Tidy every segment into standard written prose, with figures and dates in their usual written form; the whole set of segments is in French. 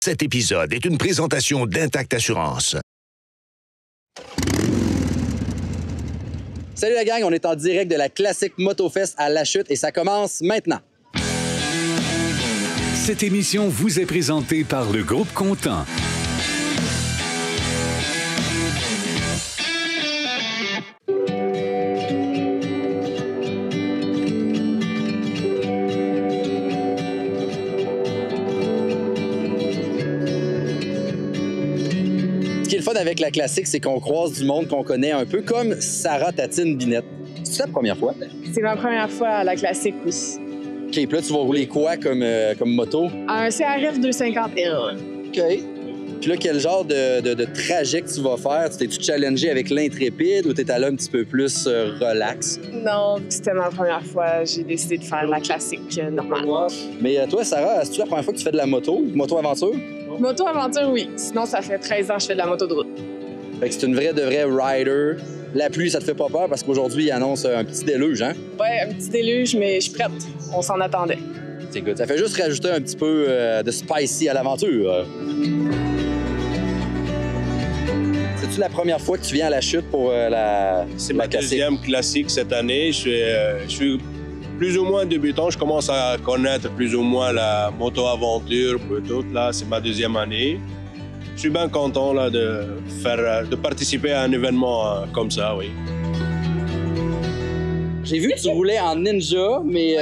Cet épisode est une présentation d'Intact Assurance. Salut la gang, on est en direct de la classique Motofest à La Chute et ça commence maintenant. Cette émission vous est présentée par le Groupe Content. Ce qui est le fun avec la classique, c'est qu'on croise du monde qu'on connaît un peu, comme Sarah Tatine Binette. C'est la première fois? C'est ma première fois à la classique, oui. OK, puis là, tu vas rouler quoi comme moto? Un CRF 250L. OK. Puis là, quel genre de trajet que tu vas faire? T'es-tu challengé avec l'intrépide ou t'es allé un petit peu plus relax? Non, c'était ma première fois. J'ai décidé de faire la classique normale. Mais toi, Sarah, est-ce que c'est la première fois que tu fais de la moto-aventure? Moto-aventure, oui. Sinon, ça fait 13 ans que je fais de la moto de route. Fait que c'est une vraie de vraie rider. La pluie, ça te fait pas peur parce qu'aujourd'hui, il annonce un petit déluge, hein? Ouais, un petit déluge, mais je suis prête. On s'en attendait. C'est good. Ça fait juste rajouter un petit peu de spicy à l'aventure. C'est-tu la première fois que tu viens à La Chute pour la C'est ma classique? deuxième classique cette année. Je suis plus ou moins débutant. Je commence à connaître plus ou moins la moto-aventure. Là, c'est ma deuxième année. Je suis bien content là, de participer à un événement comme ça, oui. J'ai vu que tu roulais en Ninja, mais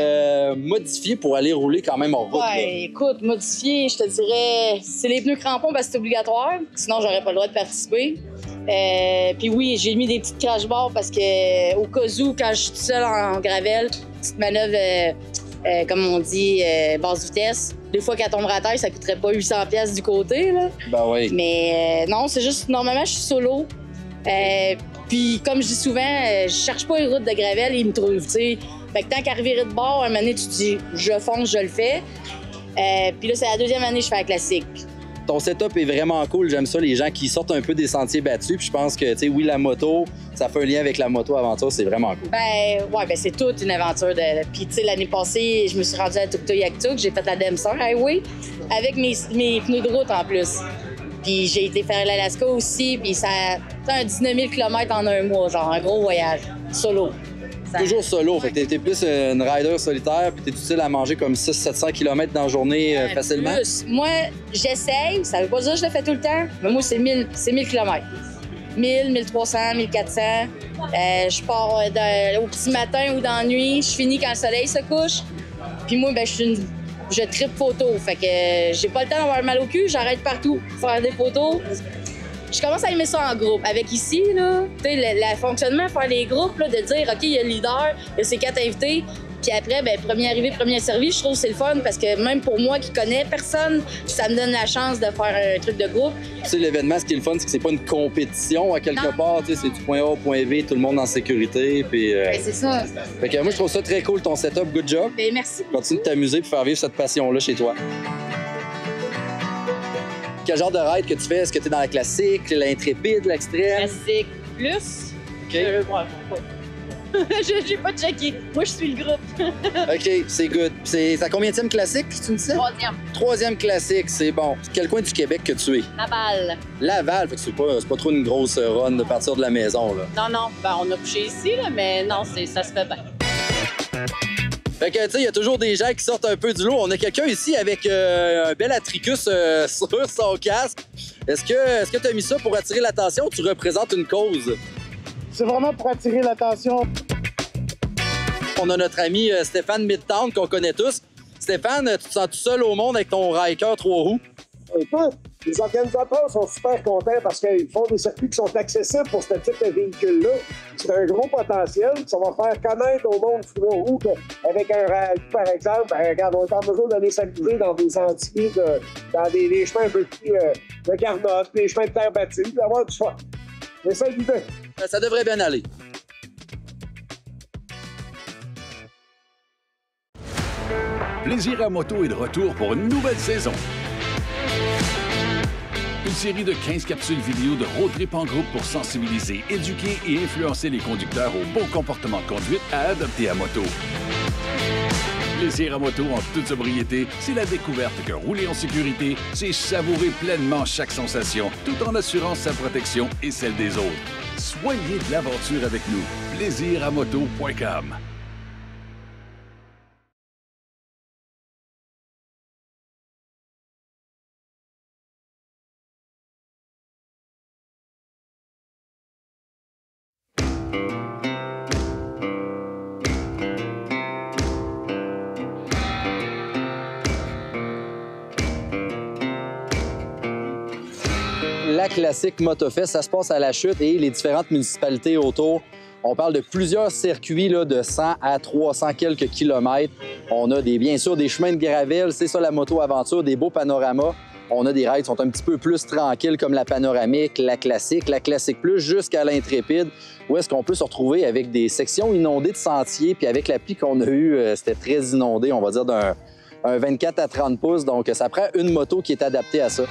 modifié pour aller rouler quand même en route. Ouais, là. écoute, modifié, je te dirais, c'est les pneus crampons parce que c'est obligatoire. Sinon, j'aurais pas le droit de participer. Puis oui, j'ai mis des petites crash bars parce que au cas où, quand je suis toute seule en gravel, petite manœuvre, comme on dit, basse vitesse. Des fois qu'elle tomberait à terre, ça coûterait pas 800$ du côté, là. Ben oui. Mais non, c'est juste, normalement, je suis solo. Puis, comme je dis souvent, je cherche pas une route de gravel, ils me trouvent, tu sais. Fait que tant qu'à revirer de bord, un moment donné, tu te dis, je fonce, je le fais. Puis là, c'est la deuxième année que je fais la classique. Ton setup est vraiment cool. J'aime ça, les gens qui sortent un peu des sentiers battus. Puis je pense que, tu sais, oui, la moto, ça fait un lien avec la moto-aventure. C'est vraiment cool. C'est toute une aventure. Puis, tu sais, l'année passée, je me suis rendue à Tuktoyaktuk. J'ai fait la Dempster Highway avec mes pneus de route en plus. Puis j'ai été faire l'Alaska aussi. Puis ça a un 19 000 km en un mois, genre un gros voyage, solo. Toujours solo. Fait que t'es plus une rider solitaire. Puis t'es utile à manger comme 600-700 km dans la journée facilement. Plus. Moi, j'essaye. Ça veut pas dire que je le fais tout le temps. Mais moi, c'est 1000 km. 1000, 1300, 1400. Je pars au petit matin ou dans la nuit. Je finis quand le soleil se couche. Puis moi, je tripe photo. Fait que j'ai pas le temps d'avoir mal au cul. J'arrête partout pour faire des photos. Je commence à aimer ça en groupe. Avec ici, là, tu sais, le fonctionnement, faire les groupes, là, de dire, OK, il y a le leader, il y a ses 4 invités. Puis après, premier arrivé, premier servi, je trouve que c'est le fun parce que même pour moi qui connais personne, ça me donne la chance de faire un truc de groupe. Tu sais, l'événement, ce qui est le fun, c'est que c'est pas une compétition à quelque part. Tu sais, c'est du point A au point B, tout le monde en sécurité. Puis, c'est ça. Fait que moi, je trouve ça très cool, ton setup. Good job. Ben, merci. Continue de t'amuser pour faire vivre cette passion-là chez toi. Quel genre de ride que tu fais? Est-ce que tu es dans la classique, l'intrépide, l'extrême? Classique plus. OK. J'ai pas checké. Moi, je suis le groupe. OK, c'est good. C'est ta combienième classique, tu me disais? Troisième classique, c'est bon. Quel coin du Québec que tu es? Laval. Laval, fait que c'est pas trop une grosse run de partir de la maison, là. Non. On a couché ici, là, mais non, ça se fait bien. Fait que, tu sais, il y a toujours des gens qui sortent un peu du lot. On a quelqu'un ici avec un bel Atricus sur son casque. Est-ce que tu as mis ça pour attirer l'attention ou tu représentes une cause? C'est vraiment pour attirer l'attention. On a notre ami Stéphane Midtown qu'on connaît tous. Stéphane, tu te sens tout seul au monde avec ton Ryker 3 roues? Écoute, les organisateurs sont super contents parce qu'ils font des circuits qui sont accessibles pour ce type de véhicule-là. C'est un gros potentiel. Ça va faire connaître au monde 3 roues qu'avec un rallye, par exemple, regarde, on est en mesure d'aller s'amuser dans des sentiers, dans des chemins un peu plus de garnottes, des chemins de terre battue, d'avoir du fun. C'est ça l'idée. Ça devrait bien aller. Plaisir à moto est de retour pour une nouvelle saison. Une série de 15 capsules vidéo de road trip en groupe pour sensibiliser, éduquer et influencer les conducteurs au bon comportement de conduite à adopter à moto. Plaisir à moto en toute sobriété, c'est la découverte que rouler en sécurité, c'est savourer pleinement chaque sensation, tout en assurant sa protection et celle des autres. Soyez de l'aventure avec nous. Plaisiramoto.com. La classique Motofest, ça se passe à La Chute et les différentes municipalités autour. On parle de plusieurs circuits là, de 100 à 300 quelques kilomètres. On a bien sûr des chemins de gravel, c'est ça la moto-aventure, des beaux panoramas. On a des rides qui sont un petit peu plus tranquilles comme la panoramique, la classique plus, jusqu'à l'intrépide, où est-ce qu'on peut se retrouver avec des sections inondées de sentiers. Puis avec la pluie qu'on a eue, c'était très inondé, on va dire d'un 24 à 30 pouces. Donc ça prend une moto qui est adaptée à ça.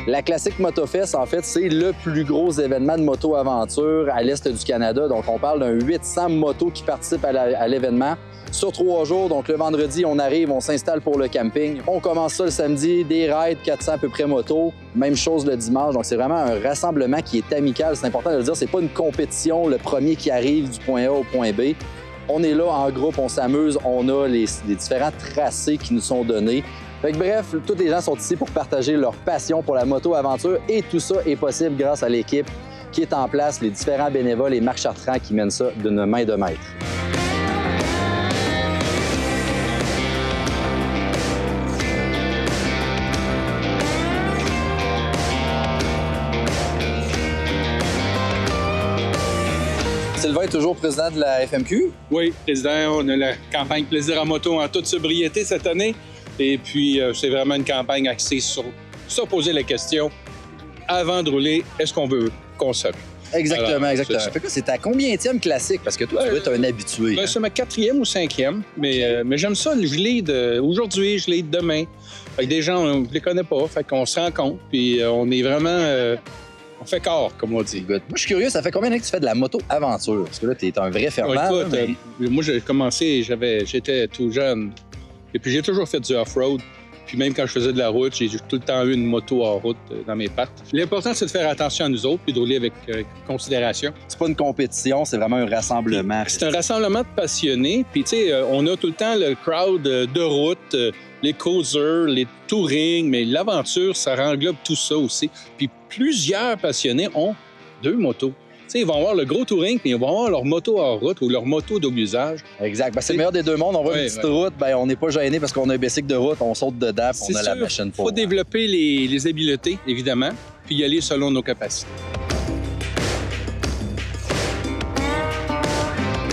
La classique Motofest, en fait, c'est le plus gros événement de moto-aventure à l'est du Canada. Donc, on parle d'un 800 motos qui participent à l'événement sur 3 jours. Donc, le vendredi, on arrive, on s'installe pour le camping. On commence ça le samedi, des rides, 400 à peu près motos. Même chose le dimanche. Donc, c'est vraiment un rassemblement qui est amical. C'est important de le dire, c'est pas une compétition, le premier qui arrive du point A au point B. On est là en groupe, on s'amuse, on a les différents tracés qui nous sont donnés. Fait que bref, tous les gens sont ici pour partager leur passion pour la moto-aventure et tout ça est possible grâce à l'équipe qui est en place, les différents bénévoles et Marc Chartrand qui mènent ça d'une main de maître. Sylvain est toujours président de la FMQ. Oui, président. On a la campagne Plaisir à moto en toute sobriété cette année. Et puis, c'est vraiment une campagne axée sur se poser la question avant de rouler, est-ce qu'on veut consommer? Exactement, alors, exactement. C'est ta combienième classique? Parce que toi, tu dois être un habitué. Ben, c'est ma 4e ou 5e, mais j'aime ça. Je lead aujourd'hui, je lead demain. Fait que des gens, on ne les connaît pas, fait qu'on se rencontre, puis on est vraiment... on fait corps, comme on dit. Good. Moi, je suis curieux, ça fait combien d'années que tu fais de la moto-aventure? Parce que là, tu es un vrai fervent. Écoute, moi, j'ai commencé, j'étais tout jeune. Et puis, j'ai toujours fait du off-road. Puis même quand je faisais de la route, j'ai tout le temps eu une moto en route dans mes pattes. L'important, c'est de faire attention à nous autres puis de rouler avec considération. C'est pas une compétition, c'est vraiment un rassemblement. C'est un rassemblement de passionnés. Puis, tu sais, on a tout le temps le crowd de route, les causers, les touring, mais l'aventure, ça englobe tout ça aussi. Puis plusieurs passionnés ont 2 motos. T'sais, ils vont avoir le gros touring, puis ils vont avoir leur moto en route ou leur moto double usage. Exact. Ben, c'est le meilleur des deux mondes. On voit une petite route, ben, on n'est pas gêné parce qu'on a un bicycle de route, on saute dedans, puis on a la machine pour. Il faut développer les habiletés, évidemment, puis y aller selon nos capacités.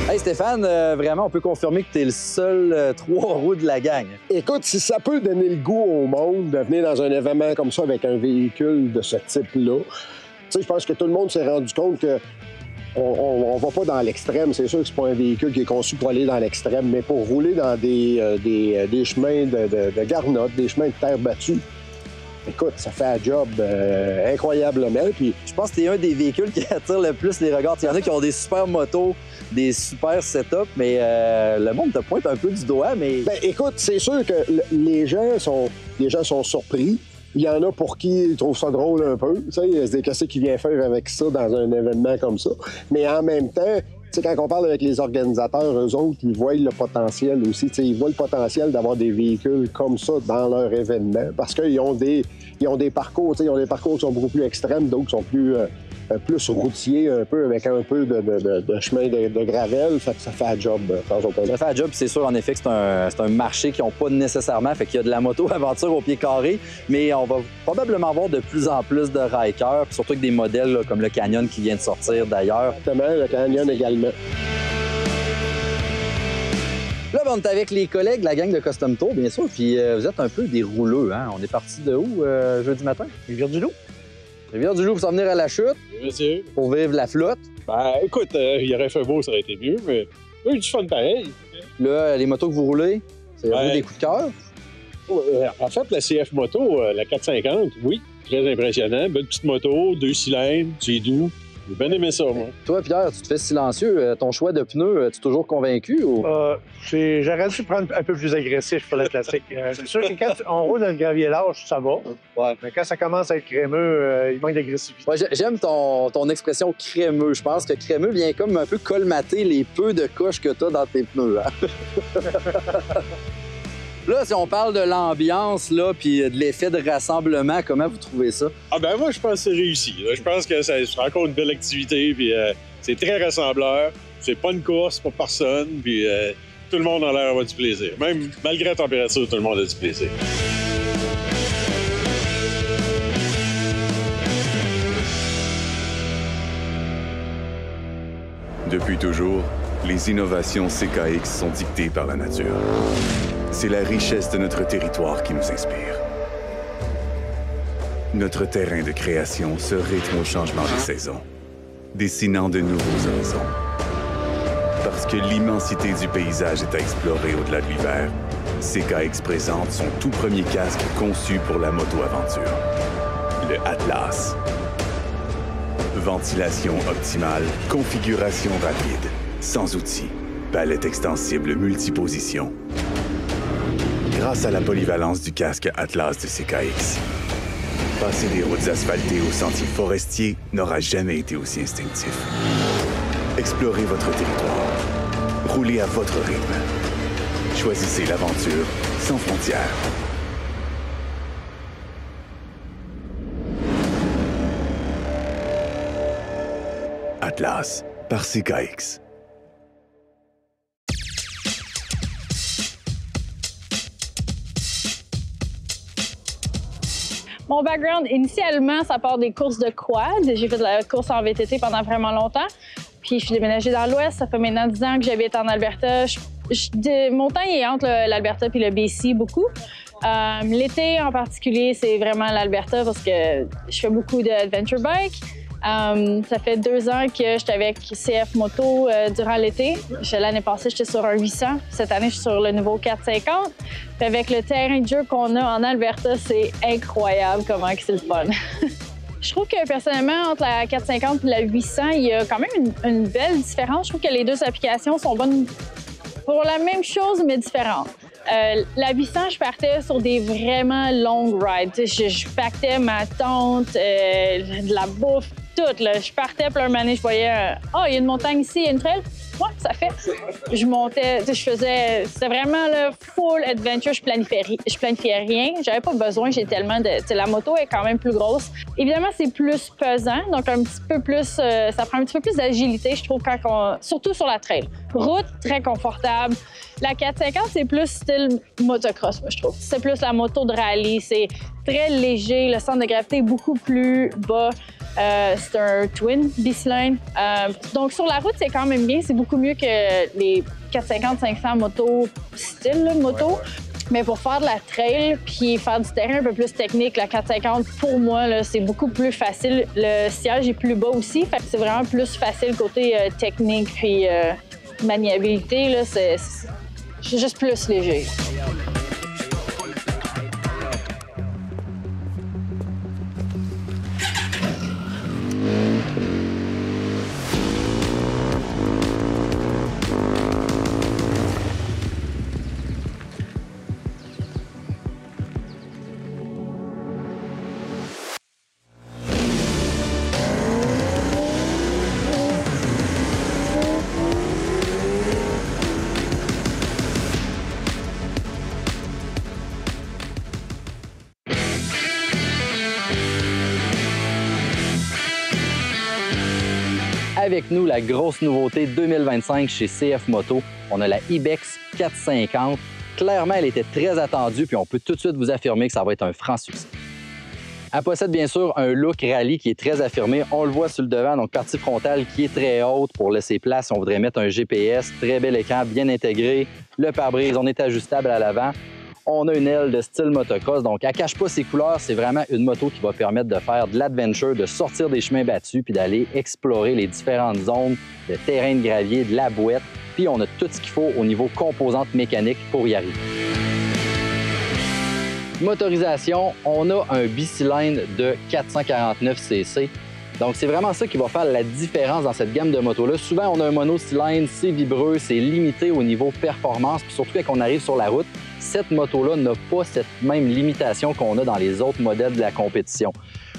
Hey Stéphane, vraiment, on peut confirmer que tu es le seul 3 roues de la gang. Écoute, si ça peut donner le goût au monde de venir dans un événement comme ça avec un véhicule de ce type-là, tu sais, je pense que tout le monde s'est rendu compte que on va pas dans l'extrême. C'est sûr que c'est pas un véhicule qui est conçu pour aller dans l'extrême, mais pour rouler dans des chemins de garnottes, des chemins de terre battue. Écoute, ça fait un job incroyablement. Puis je pense que t'es un des véhicules qui attire le plus les regards. Il y en a qui ont des super motos, des super setups, mais le monde te pointe un peu du doigt. Mais ben, écoute, c'est sûr que les gens sont surpris. Il y en a pour qui ils trouvent ça drôle un peu. Tu sais, c'est qu'est-ce qu'il vient faire avec ça dans un événement comme ça. Mais en même temps, tu sais, quand on parle avec les organisateurs, eux autres, ils voient le potentiel aussi. Tu sais, ils voient le potentiel d'avoir des véhicules comme ça dans leur événement parce qu'ils ont des parcours, tu sais, ils ont des parcours qui sont beaucoup plus extrêmes, d'autres qui sont plus routiers un peu, avec un peu de chemin de gravel. Fait que ça fait un job. Ça fait un job, c'est sûr, en effet, que c'est un marché qui n'ont pas nécessairement. Fait qu'il y a de la moto-aventure au pied carré, mais on va probablement avoir de plus en plus de rikers, surtout avec des modèles là, comme le Canyon qui vient de sortir d'ailleurs. Exactement, le Canyon également. Là, on est avec les collègues, la gang de Custom Tour, bien sûr, puis vous êtes un peu des rouleux, hein? On est parti de où jeudi matin? Rivière-du-Loup? Rivière-du-Loup pour s'en venir à La Chute. Bien sûr. Pour vivre la flotte. Ben, écoute, il aurait fait beau, ça aurait été mieux, mais il y a eu du fun pareil. Là, les motos que vous roulez, c'est des coups de cœur? En fait, la CF Moto, la 450, oui, très impressionnant. Belle petite moto, 2 cylindres, c'est doux. J'ai bien aimé ça, moi. Toi, Pierre, tu te fais silencieux. Ton choix de pneus, es-tu toujours convaincu? Ou... J'aurais dû prendre un peu plus agressif pour le classique. C'est sûr que quand on roule dans le gravier large, ça va. Ouais. Mais quand ça commence à être crémeux, il manque d'agressivité. Ouais, j'aime ton expression crémeux. Je pense que crémeux vient comme un peu colmater les peu de couches que tu as dans tes pneus. Hein? Là, si on parle de l'ambiance, là, puis de l'effet de rassemblement, comment vous trouvez ça? Ah ben moi, je pense que c'est réussi. Là. Je pense que c'est encore une belle activité, puis c'est très rassembleur. C'est pas une course pour personne, puis tout le monde a l'air d'avoir du plaisir. Même malgré la température, tout le monde a du plaisir. Depuis toujours, les innovations CKX sont dictées par la nature. C'est la richesse de notre territoire qui nous inspire. Notre terrain de création se rythme au changement des saisons, dessinant de nouveaux horizons. Parce que l'immensité du paysage est à explorer au-delà de l'hiver, CKX présente son tout premier casque conçu pour la moto-aventure, le Atlas. Ventilation optimale, configuration rapide, sans outils, palette extensible multiposition. Grâce à la polyvalence du casque Atlas de CKX, passer des routes asphaltées aux sentiers forestiers n'aura jamais été aussi instinctif. Explorez votre territoire. Roulez à votre rythme. Choisissez l'aventure sans frontières. Atlas par CKX. Mon background, initialement, ça part des courses de quad. J'ai fait de la course en VTT pendant vraiment longtemps. Puis je suis déménagée dans l'Ouest. Ça fait maintenant 10 ans que j'habite en Alberta. Mon temps il est entre l'Alberta et le BC beaucoup. L'été en particulier, c'est vraiment l'Alberta parce que je fais beaucoup d'adventure bike. Ça fait 2 ans que j'étais avec CF Moto durant l'été. L'année passée, j'étais sur un 800. Cette année, je suis sur le nouveau 450. Puis avec le terrain de jeu qu'on a en Alberta, c'est incroyable comment c'est le fun. Je trouve que personnellement, entre la 450 et la 800, il y a quand même une belle différence. Je trouve que les deux applications sont bonnes pour la même chose, mais différentes. La 800, je partais sur des vraiment long rides. Je pactais ma tente, de la bouffe, tout. Là. Je partais, puis un moment donné, je voyais il y a une montagne ici, il y a une trail. Ouais, ça fait. Je montais, c'était vraiment le full adventure. Je planifiais rien. J'avais pas besoin, j'ai tellement de. La moto est quand même plus grosse. Évidemment, c'est plus pesant, donc un petit peu plus. Ça prend un petit peu plus d'agilité, je trouve, surtout sur la trail. Route, très confortable. La 450, c'est plus style motocross, moi, je trouve. C'est plus la moto de rallye. C'est très léger. Le centre de gravité est beaucoup plus bas. C'est un twin B-Line. Donc, sur la route, c'est quand même bien. C'est beaucoup mieux que les 450-500 moto style moto. Mais pour faire de la trail puis faire du terrain un peu plus technique, la 450, pour moi, c'est beaucoup plus facile. Le siège est plus bas aussi. Fait que c'est vraiment plus facile côté technique puis maniabilité. C'est juste plus léger. Avec nous, la grosse nouveauté 2025 chez CF Moto, on a la Ibex 450. Clairement, elle était très attendue, puis on peut tout de suite vous affirmer que ça va être un franc succès. Elle possède bien sûr un look rallye qui est très affirmé. On le voit sur le devant, donc partie frontale qui est très haute pour laisser place si on voudrait mettre un GPS. Très bel écran, bien intégré. Le pare-brise, on est ajustable à l'avant. On a une aile de style motocross, donc elle ne cache pas ses couleurs. C'est vraiment une moto qui va permettre de faire de l'adventure, de sortir des chemins battus puis d'aller explorer les différentes zones de terrain de gravier, de la bouette. Puis on a tout ce qu'il faut au niveau composantes mécaniques pour y arriver. Motorisation, on a un bicylindre de 449 cc. Donc, c'est vraiment ça qui va faire la différence dans cette gamme de motos-là. Souvent, on a un monocylindre, c'est vibreux, c'est limité au niveau performance. Puis surtout, quand on arrive sur la route, cette moto-là n'a pas cette même limitation qu'on a dans les autres modèles de la compétition.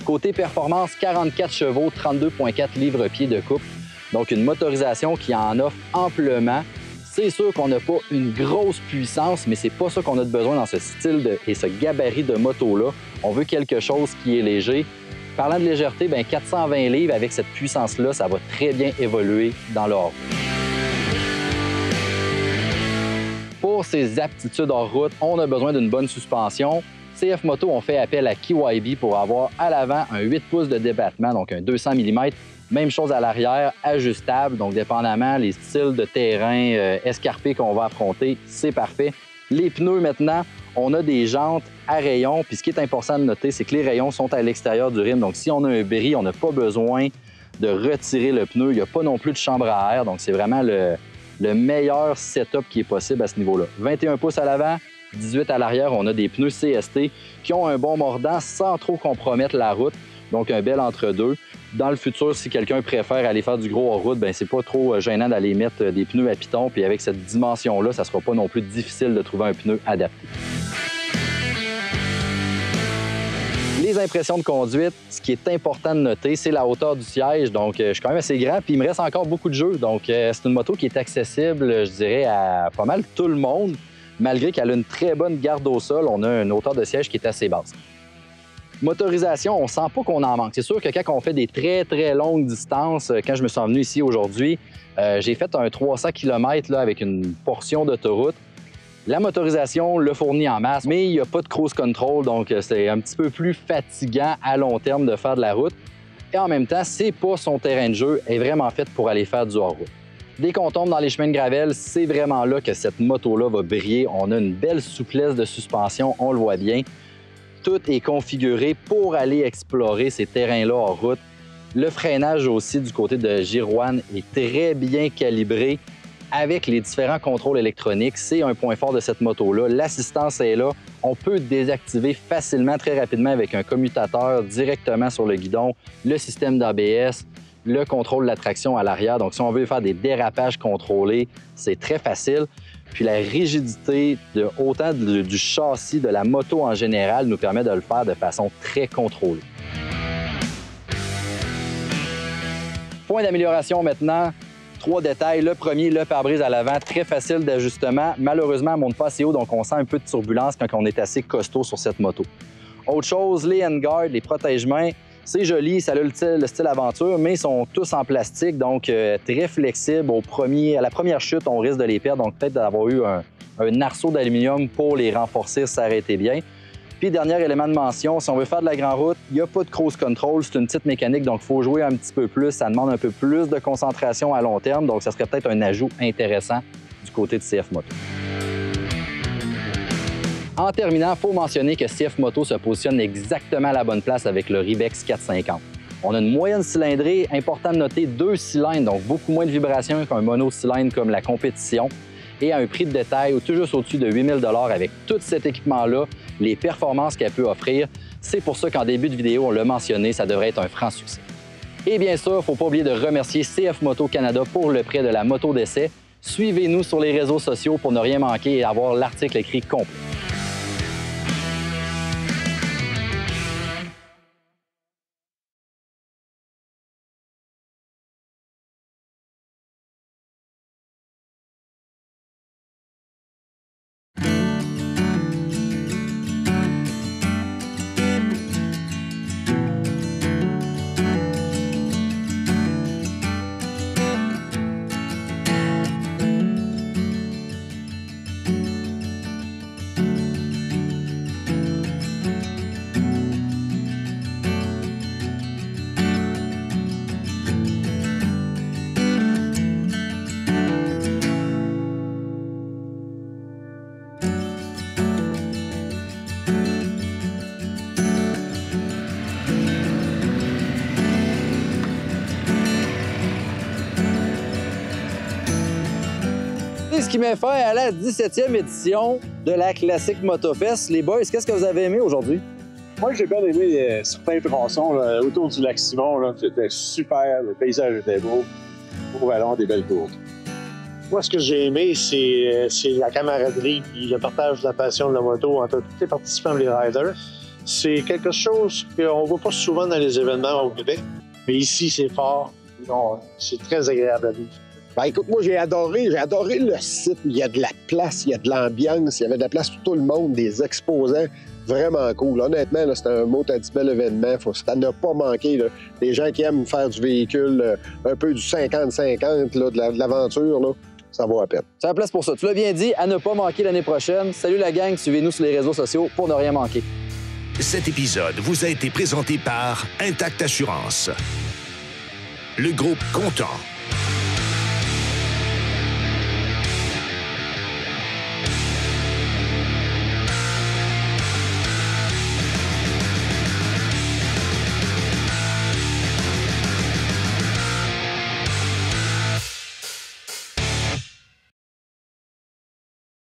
Côté performance, 44 chevaux, 32,4 livres-pieds de couple. Donc, une motorisation qui en offre amplement. C'est sûr qu'on n'a pas une grosse puissance, mais c'est pas ça qu'on a de besoin dans ce style et ce gabarit de moto-là. On veut quelque chose qui est léger. Parlant de légèreté, bien, 420 livres avec cette puissance-là, ça va très bien évoluer dans le hors-route. Pour ses aptitudes hors-route, on a besoin d'une bonne suspension. CF Moto, on fait appel à KYB pour avoir à l'avant un 8 pouces de débattement, donc un 200 mm. Même chose à l'arrière, ajustable, donc dépendamment les styles de terrain escarpés qu'on va affronter, c'est parfait. Les pneus, maintenant, on a des jantes à rayons. Puis ce qui est important de noter, c'est que les rayons sont à l'extérieur du rim. Donc, si on a un bris, on n'a pas besoin de retirer le pneu. Il n'y a pas non plus de chambre à air. Donc, c'est vraiment le meilleur setup qui est possible à ce niveau-là. 21 pouces à l'avant, 18 à l'arrière. On a des pneus CST qui ont un bon mordant sans trop compromettre la route. Donc, un bel entre-deux. Dans le futur, si quelqu'un préfère aller faire du gros hors-route, bien, c'est pas trop gênant d'aller mettre des pneus à piton. Puis avec cette dimension-là, ça sera pas non plus difficile de trouver un pneu adapté. Les impressions de conduite, ce qui est important de noter, c'est la hauteur du siège. Donc, je suis quand même assez grand, puis il me reste encore beaucoup de jeux. Donc, c'est une moto qui est accessible, je dirais, à pas mal tout le monde. Malgré qu'elle a une très bonne garde au sol, on a une hauteur de siège qui est assez basse. Motorisation, on sent pas qu'on en manque. C'est sûr que quand on fait des très, très longues distances, quand je me suis venu ici aujourd'hui, j'ai fait un 300 km là, avec une portion d'autoroute. La motorisation le fournit en masse, mais il n'y a pas de cruise control, donc c'est un petit peu plus fatigant à long terme de faire de la route. Et en même temps, c'est pas son terrain de jeu, est vraiment fait pour aller faire du hors-route. Dès qu'on tombe dans les chemins de gravel, c'est vraiment là que cette moto-là va briller. On a une belle souplesse de suspension, on le voit bien. Tout est configuré pour aller explorer ces terrains-là hors route. Le freinage aussi du côté de Girouane est très bien calibré avec les différents contrôles électroniques. C'est un point fort de cette moto-là. L'assistance est là. On peut désactiver facilement, très rapidement avec un commutateur directement sur le guidon, le système d'ABS, le contrôle de la traction à l'arrière. Donc, si on veut faire des dérapages contrôlés, c'est très facile. Puis la rigidité autant du châssis de la moto en général nous permet de le faire de façon très contrôlée. Point d'amélioration maintenant, 3 détails. Le premier, le pare-brise à l'avant, très facile d'ajustement. Malheureusement, elle ne monte pas assez haut, donc on sent un peu de turbulence quand on est assez costaud sur cette moto. Autre chose, les handguards, les protège-mains, c'est joli, ça a le style aventure, mais ils sont tous en plastique, donc très flexibles. À la première chute, on risque de les perdre, donc peut-être d'avoir eu un arceau d'aluminium pour les renforcer si ça aurait été bien. Puis, dernier élément de mention, si on veut faire de la grande route, il n'y a pas de cruise control, c'est une petite mécanique, donc il faut jouer un petit peu plus. Ça demande un peu plus de concentration à long terme, donc ça serait peut-être un ajout intéressant du côté de CF Moto. En terminant, il faut mentionner que CF Moto se positionne exactement à la bonne place avec le Ribex 450. On a une moyenne cylindrée, important de noter 2 cylindres, donc beaucoup moins de vibrations qu'un monocylindre comme la compétition, et à un prix de détail tout juste au-dessus de 8 000 $ avec tout cet équipement-là, les performances qu'elle peut offrir. C'est pour ça qu'en début de vidéo, on l'a mentionné, ça devrait être un franc succès. Et bien sûr, il ne faut pas oublier de remercier CF Moto Canada pour le prêt de la moto d'essai. Suivez-nous sur les réseaux sociaux pour ne rien manquer et avoir l'article écrit complet. Ce qui met fin à la 17e édition de la Classique Motofest. Les boys, qu'est-ce que vous avez aimé aujourd'hui? Moi, j'ai bien aimé certains tronçons là, autour du lac Simon. Là, c'était super, le paysage était beau. Beau vallon, des belles courtes. Moi, ce que j'ai aimé, c'est la camaraderie et le partage de la passion de la moto entre tous les participants et les riders. C'est quelque chose qu'on ne voit pas souvent dans les événements au Québec, mais ici, c'est fort. C'est très agréable à vivre. Ben, écoute, moi, j'ai adoré le site. Il y a de la place, il y a de l'ambiance, il y avait de la place pour tout le monde, des exposants. Vraiment cool. Honnêtement, là, c'était un mot à 10 bel événement. Ça n'a pas manqué. Là. Les gens qui aiment faire du véhicule, un peu du 50-50, là, de l'aventure, là, ça vaut la peine. C'est la place pour ça. Tu l'as bien dit, à ne pas manquer l'année prochaine. Salut la gang, suivez-nous sur les réseaux sociaux pour ne rien manquer. Cet épisode vous a été présenté par Intact Assurance. Le groupe Content.